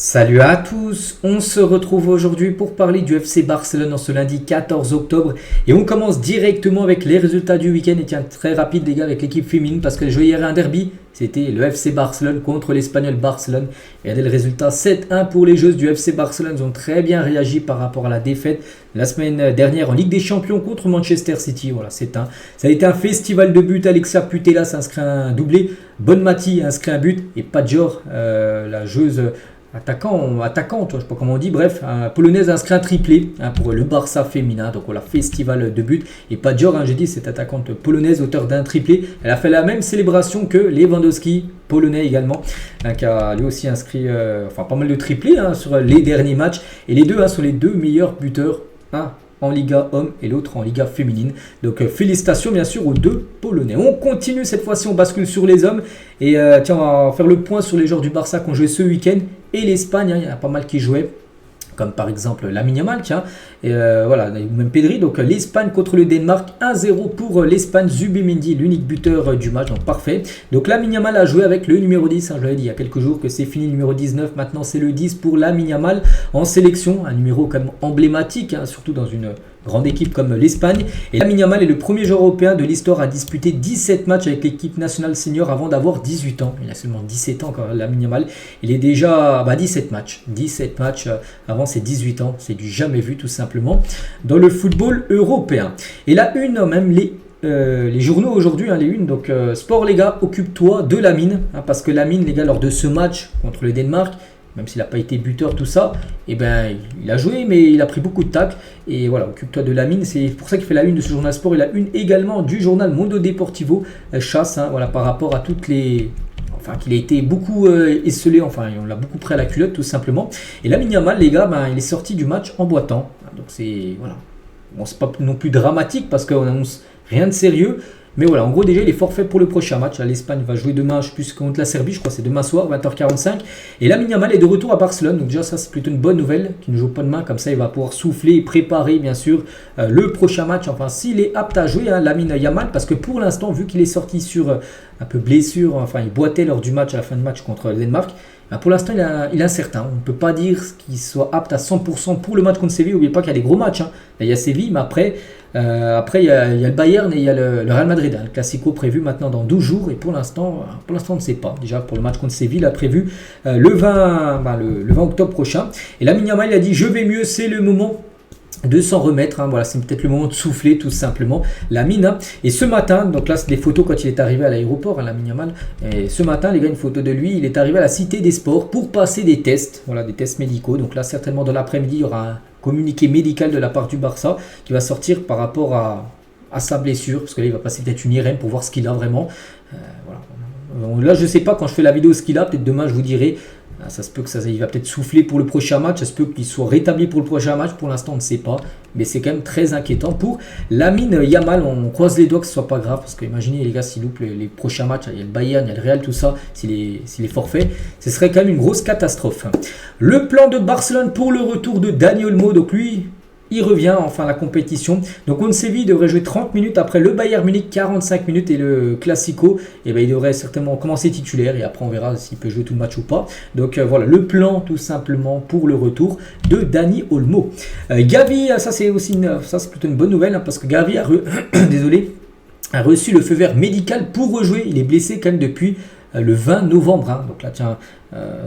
Salut à tous, on se retrouve aujourd'hui pour parler du FC Barcelone en ce lundi 14 octobre et on commence directement avec les résultats du week-end et tiens très rapide les gars avec l'équipe féminine parce que joué hier un derby, c'était le FC Barcelone contre l'Espagnol Barcelone. Regardez le résultat 7-1 pour les joueuses du FC Barcelone, ils ont très bien réagi par rapport à la défaite la semaine dernière en Ligue des Champions contre Manchester City, voilà 7-1. Ça a été un festival de buts, Alexia Putellas inscrit un doublé, Bonmati inscrit un but et Pajor, la joueuse attaquante, je sais pas comment on dit, bref, polonaise inscrit un triplé pour le Barça féminin, donc voilà, festival de buts. Et Pajor, j'ai dit, cette attaquante polonaise, auteur d'un triplé, elle a fait la même célébration que Lewandowski, polonais également, qui a lui aussi inscrit pas mal de triplés sur les derniers matchs. Et les deux sont les deux meilleurs buteurs, en Liga homme et l'autre en Liga féminine. Donc félicitations bien sûr aux deux Polonais. On continue cette fois-ci, on bascule sur les hommes. Et tiens, on va faire le point sur les joueurs du Barça qui ont joué ce week-end. Et l'Espagne, il y en a pas mal qui jouaient. Comme par exemple Lamine Yamal, et voilà, même Pedri. Donc l'Espagne contre le Danemark, 1-0 pour l'Espagne. Zubimendi, l'unique buteur du match, donc parfait. Donc Lamine Yamal a joué avec le numéro 10, je l'avais dit il y a quelques jours que c'est fini le numéro 19, maintenant c'est le 10 pour Lamine Yamal en sélection, un numéro quand même emblématique, surtout dans une grande équipe comme l'Espagne. Et Lamine Yamal est le premier joueur européen de l'histoire à disputer 17 matchs avec l'équipe nationale senior avant d'avoir 18 ans. Il a seulement 17 ans quand Lamine Yamal. Il est déjà 17 matchs. 17 matchs avant ses 18 ans. C'est du jamais vu tout simplement dans le football européen. Et la une, même les journaux aujourd'hui, les unes, donc Sport les gars, occupe-toi de Lamine. Parce que Lamine, les gars, lors de ce match contre le Danemark, même s'il n'a pas été buteur, tout ça, il a joué, mais il a pris beaucoup de tacles. Et voilà, occupe-toi de Lamine. C'est pour ça qu'il fait la une de ce journal sport. Et la une également du journal Mundo Deportivo chasse, voilà, par rapport à toutes les... qu'il a été beaucoup esselé, on l'a beaucoup pris à la culotte, tout simplement. Et Lamine Yamal, les gars, il est sorti du match en boitant. Donc c'est... Voilà. Bon, c'est pas non plus dramatique parce qu'on annonce rien de sérieux. Mais voilà, en gros, déjà, il est forfait pour le prochain match. L'Espagne va jouer demain, je sais plus, contre la Serbie, je crois que c'est demain soir, 20h45. Et Lamine Yamal est de retour à Barcelone. Donc déjà, ça, c'est plutôt une bonne nouvelle, qu'il ne joue pas demain. Comme ça, il va pouvoir souffler et préparer, bien sûr, le prochain match. Enfin, s'il est apte à jouer, Lamine Yamal, parce que pour l'instant, vu qu'il est sorti sur un peu blessure, il boitait lors du match, à la fin du match contre le Danemark, pour l'instant, il est incertain. On ne peut pas dire qu'il soit apte à 100% pour le match contre Séville. N'oubliez pas qu'il y a des gros matchs. Il y a Séville, mais après, il y a le Bayern et il y a le Real Madrid. Le Classico prévu maintenant dans 12 jours. Et pour l'instant, on ne sait pas. Déjà, pour le match contre Séville, il a prévu le 20 octobre prochain. Et Lamine Yamal, il a dit « Je vais mieux, c'est le moment ». De s'en remettre, voilà, c'est peut-être le moment de souffler tout simplement Lamine. Et ce matin, donc là c'est des photos quand il est arrivé à l'aéroport, Lamine Yamal. Et ce matin, les gars, une photo de lui, il est arrivé à la Cité des Sports pour passer des tests, voilà, des tests médicaux. Donc là, certainement dans l'après-midi, il y aura un communiqué médical de la part du Barça qui va sortir par rapport à sa blessure, parce que là, il va passer peut-être une IRM pour voir ce qu'il a vraiment. Voilà. Là, je ne sais pas quand je fais la vidéo ce qu'il a, peut-être demain je vous dirai. Ça se peut il va peut-être souffler pour le prochain match, ça se peut qu'il soit rétabli pour le prochain match, pour l'instant on ne sait pas, mais c'est quand même très inquiétant pour Lamine Yamal. On croise les doigts que ce soit pas grave, parce que imaginez les gars, s'il loupe les prochains matchs, il y a le Bayern, il y a le Real, tout ça, s'il est forfait, ce serait quand même une grosse catastrophe. Le plan de Barcelone pour le retour de Dani Olmo, donc lui... Il revient enfin à la compétition. Donc on Séville devrait jouer 30 minutes après le Bayern Munich, 45 minutes et le Classico. Et il devrait certainement commencer titulaire et après on verra s'il peut jouer tout le match ou pas. Donc voilà le plan tout simplement pour le retour de Dani Olmo. Gavi, ça c'est plutôt une bonne nouvelle parce que Gavi a reçu le feu vert médical pour rejouer. Il est blessé quand même depuis le 20 novembre. Donc là, tiens,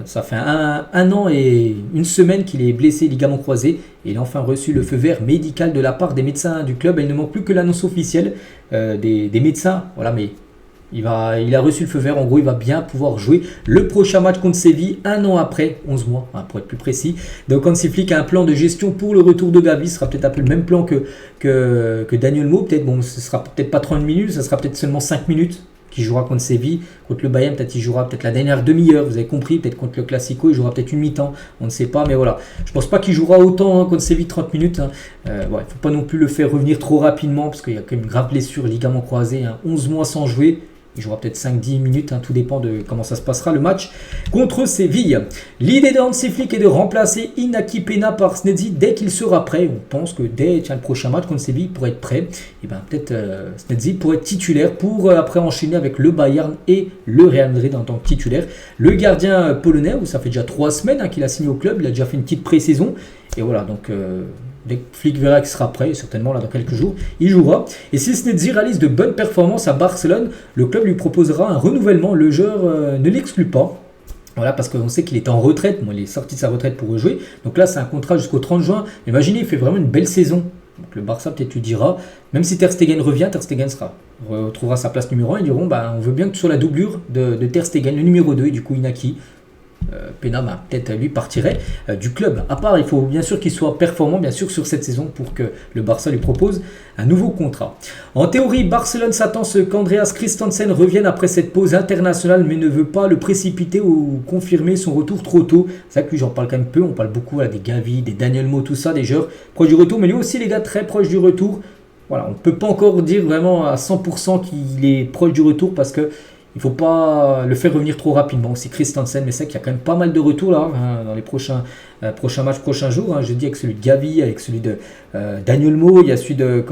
ça fait un an et une semaine qu'il est blessé, ligament croisé. Et il a enfin reçu le feu vert médical de la part des médecins du club. Il ne manque plus que l'annonce officielle des médecins. Voilà, mais il a reçu le feu vert. En gros, il va bien pouvoir jouer le prochain match contre Séville, un an après, 11 mois, pour être plus précis. Donc, Hansi Flick a un plan de gestion pour le retour de Gavi. Ce sera peut-être un peu le même plan que Dani Olmo. Peut-être, ce sera peut-être pas 30 minutes, ça sera peut-être seulement 5 minutes. Qui jouera contre Séville, contre le Bayern, peut-être il jouera peut-être la dernière demi-heure, vous avez compris, peut-être contre le Classico, il jouera peut-être une mi-temps, on ne sait pas, mais voilà. Je pense pas qu'il jouera autant contre Séville 30 minutes. Il ne faut pas non plus le faire revenir trop rapidement, parce qu'il y a quand même une grave blessure, ligament croisé, 11 mois sans jouer. Il jouera peut-être 5-10 minutes, tout dépend de comment ça se passera le match contre Séville. L'idée de Hansi Flick est de remplacer Inaki Peña par Sneddzi dès qu'il sera prêt. On pense que dès le prochain match contre Séville, pour être prêt, et peut-être Sneddzi pourrait être titulaire pour après enchaîner avec le Bayern et le Real Madrid en tant que titulaire. Le gardien polonais, où ça fait déjà 3 semaines qu'il a signé au club, il a déjà fait une petite pré-saison. Et voilà, donc dès que Flick verra qu'il sera prêt, certainement là dans quelques jours, il jouera. Et si Sneddzi réalise de bonnes performances à Barcelone, le club lui proposera un renouvellement. Le joueur ne l'exclut pas. Voilà, parce qu'on sait qu'il était en retraite. Bon, il est sorti de sa retraite pour rejouer. Donc là, c'est un contrat jusqu'au 30 juin. Imaginez, il fait vraiment une belle saison. Donc le Barça peut-être lui dira, même si Ter Stegen revient, Ter Stegen retrouvera sa place numéro 1. Ils diront, on veut bien que tu sois la doublure de Ter Stegen, le numéro 2, et du coup Inaki. Peña peut-être lui partirait du club. À part, il faut bien sûr qu'il soit performant bien sûr sur cette saison pour que le Barça lui propose un nouveau contrat. En théorie, Barcelone s'attend à ce qu'Andreas Christensen revienne après cette pause internationale, mais ne veut pas le précipiter ou confirmer son retour trop tôt. C'est vrai que lui, j'en parle quand même peu. On parle beaucoup des Gavi, des Daniel Mo, tout ça, des joueurs proches du retour, mais lui aussi les gars très proches du retour. Voilà, on ne peut pas encore dire vraiment à 100% qu'il est proche du retour parce que il ne faut pas le faire revenir trop rapidement. C'est Christensen, mais c'est qu'il y a quand même pas mal de retours là, dans les prochains matchs, prochains jours. Je dis avec celui de Gavi, avec celui de Daniel Mo, il y a celui de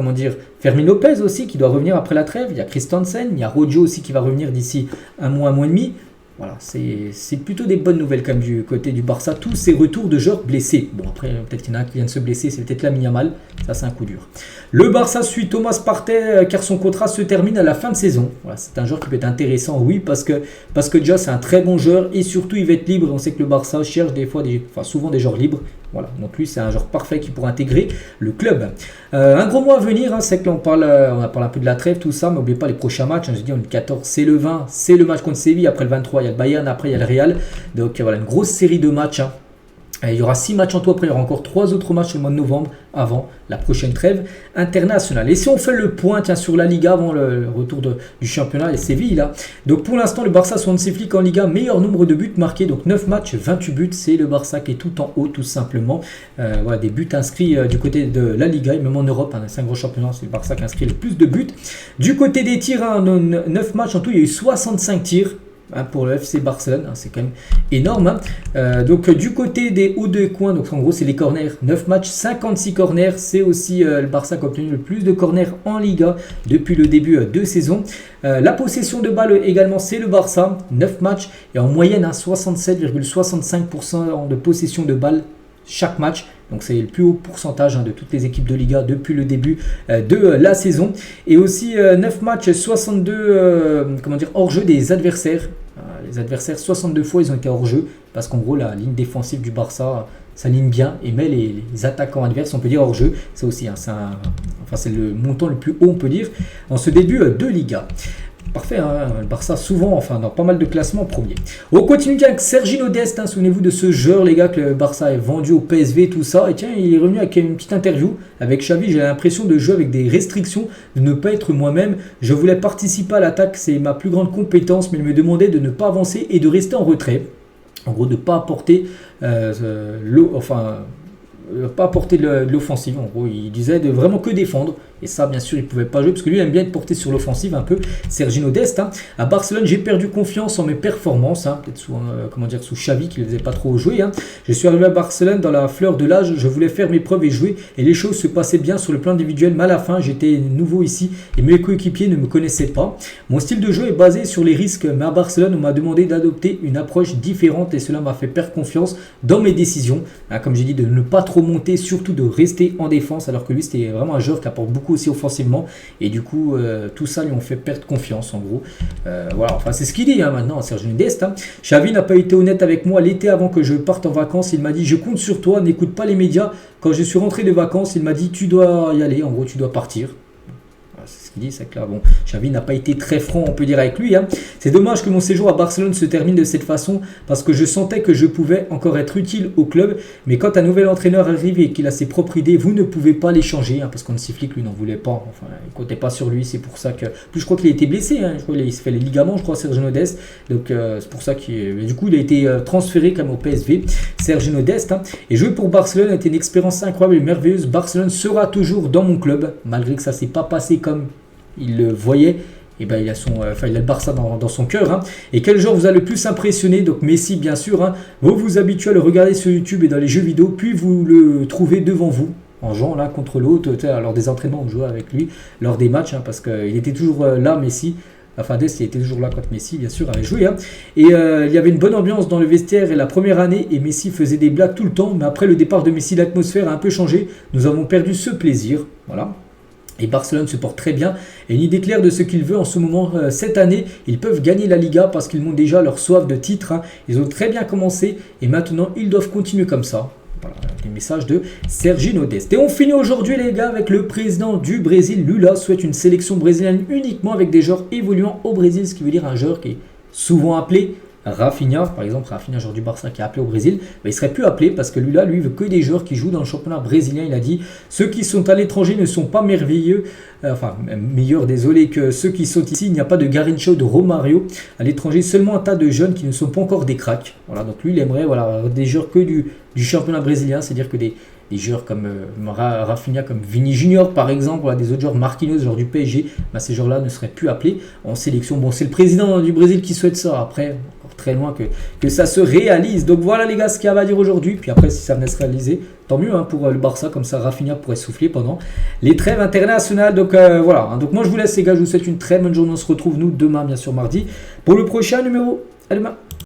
Fermin Lopez aussi qui doit revenir après la trêve. Il y a Christensen, il y a Rojo aussi qui va revenir d'ici un mois et demi. Voilà, c'est plutôt des bonnes nouvelles quand même du côté du Barça. Tous ces retours de joueurs blessés. Bon, après, peut-être qu'il y en a un qui vient de se blesser, c'est peut-être Lamine Yamal. Ça, c'est un coup dur. Le Barça suit Thomas Partey car son contrat se termine à la fin de saison. Voilà, c'est un joueur qui peut être intéressant, oui, parce que déjà, c'est un très bon joueur et surtout, il va être libre. On sait que le Barça cherche souvent des joueurs libres. Voilà, donc lui, c'est un joueur parfait qui pourra intégrer le club. Un gros mois à venir, c'est que on a parlé un peu de la trêve, tout ça, mais n'oubliez pas les prochains matchs. Je dis, on est le 14, c'est le 20, c'est le match contre Séville. Après le 23, il y a le Bayern, après il y a le Real. Donc voilà, une grosse série de matchs. Il y aura 6 matchs en tout, après il y aura encore 3 autres matchs au mois de novembre avant la prochaine trêve internationale. Et si on fait le point sur la Liga avant le retour du championnat et Séville là. Donc pour l'instant le Barça sous Hansi Flick en Liga, meilleur nombre de buts marqués, donc 9 matchs, 28 buts, c'est le Barça qui est tout en haut tout simplement. Voilà, des buts inscrits du côté de la Liga et même en Europe, c'est un gros championnat, c'est le Barça qui a inscrit le plus de buts. Du côté des tirs, 9 matchs en tout, il y a eu 65 tirs. Pour le FC Barcelone, c'est quand même énorme. Donc du côté des hauts de coin, donc en gros c'est les corners, 9 matchs, 56 corners, c'est aussi le Barça qui a obtenu le plus de corners en Liga depuis le début de saison. La possession de balle également, c'est le Barça, 9 matchs et en moyenne 67,65% de possession de balle chaque match. Donc c'est le plus haut pourcentage de toutes les équipes de Liga depuis le début de la saison. Et aussi 9 matchs, 62 hors-jeu des adversaires. Les adversaires, 62 fois, ils ont été hors-jeu. Parce qu'en gros, la ligne défensive du Barça s'aligne bien et met les attaquants adverses, on peut dire hors-jeu. Ça aussi, c'est le montant le plus haut, on peut dire, en ce début de Liga. Parfait, le Barça souvent, dans pas mal de classements premier. On continue avec Sergiño Dest, souvenez-vous de ce joueur les gars que le Barça est vendu au PSV tout ça. Et tiens, il est revenu avec une petite interview avec Xavi. J'ai l'impression de jouer avec des restrictions, de ne pas être moi-même. Je voulais participer à l'attaque, c'est ma plus grande compétence, mais il me demandait de ne pas avancer et de rester en retrait. En gros, de ne pas apporter pas apporter de l'offensive. En gros, il disait de vraiment que défendre. Et ça, bien sûr, il ne pouvait pas jouer parce que lui, il aime bien être porté sur l'offensive un peu. Sergiño Dest. À Barcelone, j'ai perdu confiance en mes performances. Peut-être sous Xavi qui ne le faisait pas trop jouer. Je suis arrivé à Barcelone dans la fleur de l'âge. Je voulais faire mes preuves et jouer. Et les choses se passaient bien sur le plan individuel. Mais à la fin, j'étais nouveau ici et mes coéquipiers ne me connaissaient pas. Mon style de jeu est basé sur les risques. Mais à Barcelone, on m'a demandé d'adopter une approche différente et cela m'a fait perdre confiance dans mes décisions. Comme j'ai dit, de ne pas trop monter, surtout de rester en défense. Alors que lui, c'était vraiment un joueur qui apporte beaucoup aussi offensivement et du coup tout ça lui ont fait perdre confiance en gros. Voilà, c'est ce qu'il dit maintenant Sergiño Dest. Xavi n'a pas été honnête avec moi l'été avant que je parte en vacances. Il m'a dit je compte sur toi, n'écoute pas les médias. Quand je suis rentré de vacances, il m'a dit tu dois y aller, en gros tu dois partir. C'est ce qu'il dit, c'est que là, Xavi n'a pas été très franc, on peut dire, avec lui. C'est dommage que mon séjour à Barcelone se termine de cette façon parce que je sentais que je pouvais encore être utile au club. Mais quand un nouvel entraîneur arrive et qu'il a ses propres idées, vous ne pouvez pas les changer parce qu'Hansi Flick, lui, n'en voulait pas. Enfin, il ne comptait pas sur lui. C'est pour ça que. Plus, je crois qu'il a été blessé. Je crois qu'il s'est fait les ligaments, je crois, Sergiño Dest. Donc, c'est pour ça qu'il. Du coup, il a été transféré comme au PSV, Sergiño Dest. Et jouer pour Barcelone a été une expérience incroyable et merveilleuse. Barcelone sera toujours dans mon club, malgré que ça ne s'est pas passé comme il le voyait. et ben il a il a le Barça dans son cœur. Hein. Et quel joueur vous a le plus impressionné? Donc Messi, bien sûr. Hein. Vous vous habituez à le regarder sur YouTube et dans les jeux vidéo, puis vous le trouvez devant vous, en jouant l'un contre l'autre. Lors des entraînements, on jouait avec lui, lors des matchs, hein, parce qu'il était toujours là, Messi. Enfin, Dest, il était toujours là quand Messi, bien sûr, avait joué. Hein. Et il y avait une bonne ambiance dans le vestiaire et la première année, et Messi faisait des blagues tout le temps. Mais après le départ de Messi, l'atmosphère a un peu changé. Nous avons perdu ce plaisir. Voilà. Et Barcelone se porte très bien. Et il déclare de ce qu'il veut en ce moment. Cette année, ils peuvent gagner la Liga parce qu'ils montrent déjà leur soif de titre. Hein. Ils ont très bien commencé et maintenant, ils doivent continuer comme ça. Voilà, les messages de Serginho Dest. Et on finit aujourd'hui les gars avec le président du Brésil. Lula souhaite une sélection brésilienne uniquement avec des joueurs évoluant au Brésil, ce qui veut dire un joueur qui est souvent appelé. Rafinha, par exemple, Rafinha, joueur du Barça qui est appelé au Brésil, il ne serait plus appelé parce que Lula, lui, veut que des joueurs qui jouent dans le championnat brésilien. Il a dit, ceux qui sont à l'étranger ne sont pas merveilleux, meilleurs, désolé, que ceux qui sont ici. Il n'y a pas de Garrincha, de Romario. À l'étranger, seulement un tas de jeunes qui ne sont pas encore des cracks. Voilà, donc lui, il aimerait des joueurs que du championnat brésilien, c'est-à-dire que des joueurs comme Rafinha, comme Vini Junior par exemple, des autres joueurs, Marquinhos, joueurs du PSG, ces joueurs-là ne seraient plus appelés en sélection. Bon, c'est le président du Brésil qui souhaite ça. Après, encore très loin que ça se réalise. Donc voilà les gars ce qu'il y a à dire aujourd'hui. Puis après, si ça venait se réaliser, tant mieux hein, pour le Barça. Comme ça, Rafinha pourrait souffler pendant les trêves internationales. Donc voilà. Hein. Donc moi, je vous laisse les gars. Je vous souhaite une très bonne journée. On se retrouve nous demain, bien sûr, mardi, pour le prochain numéro. À demain.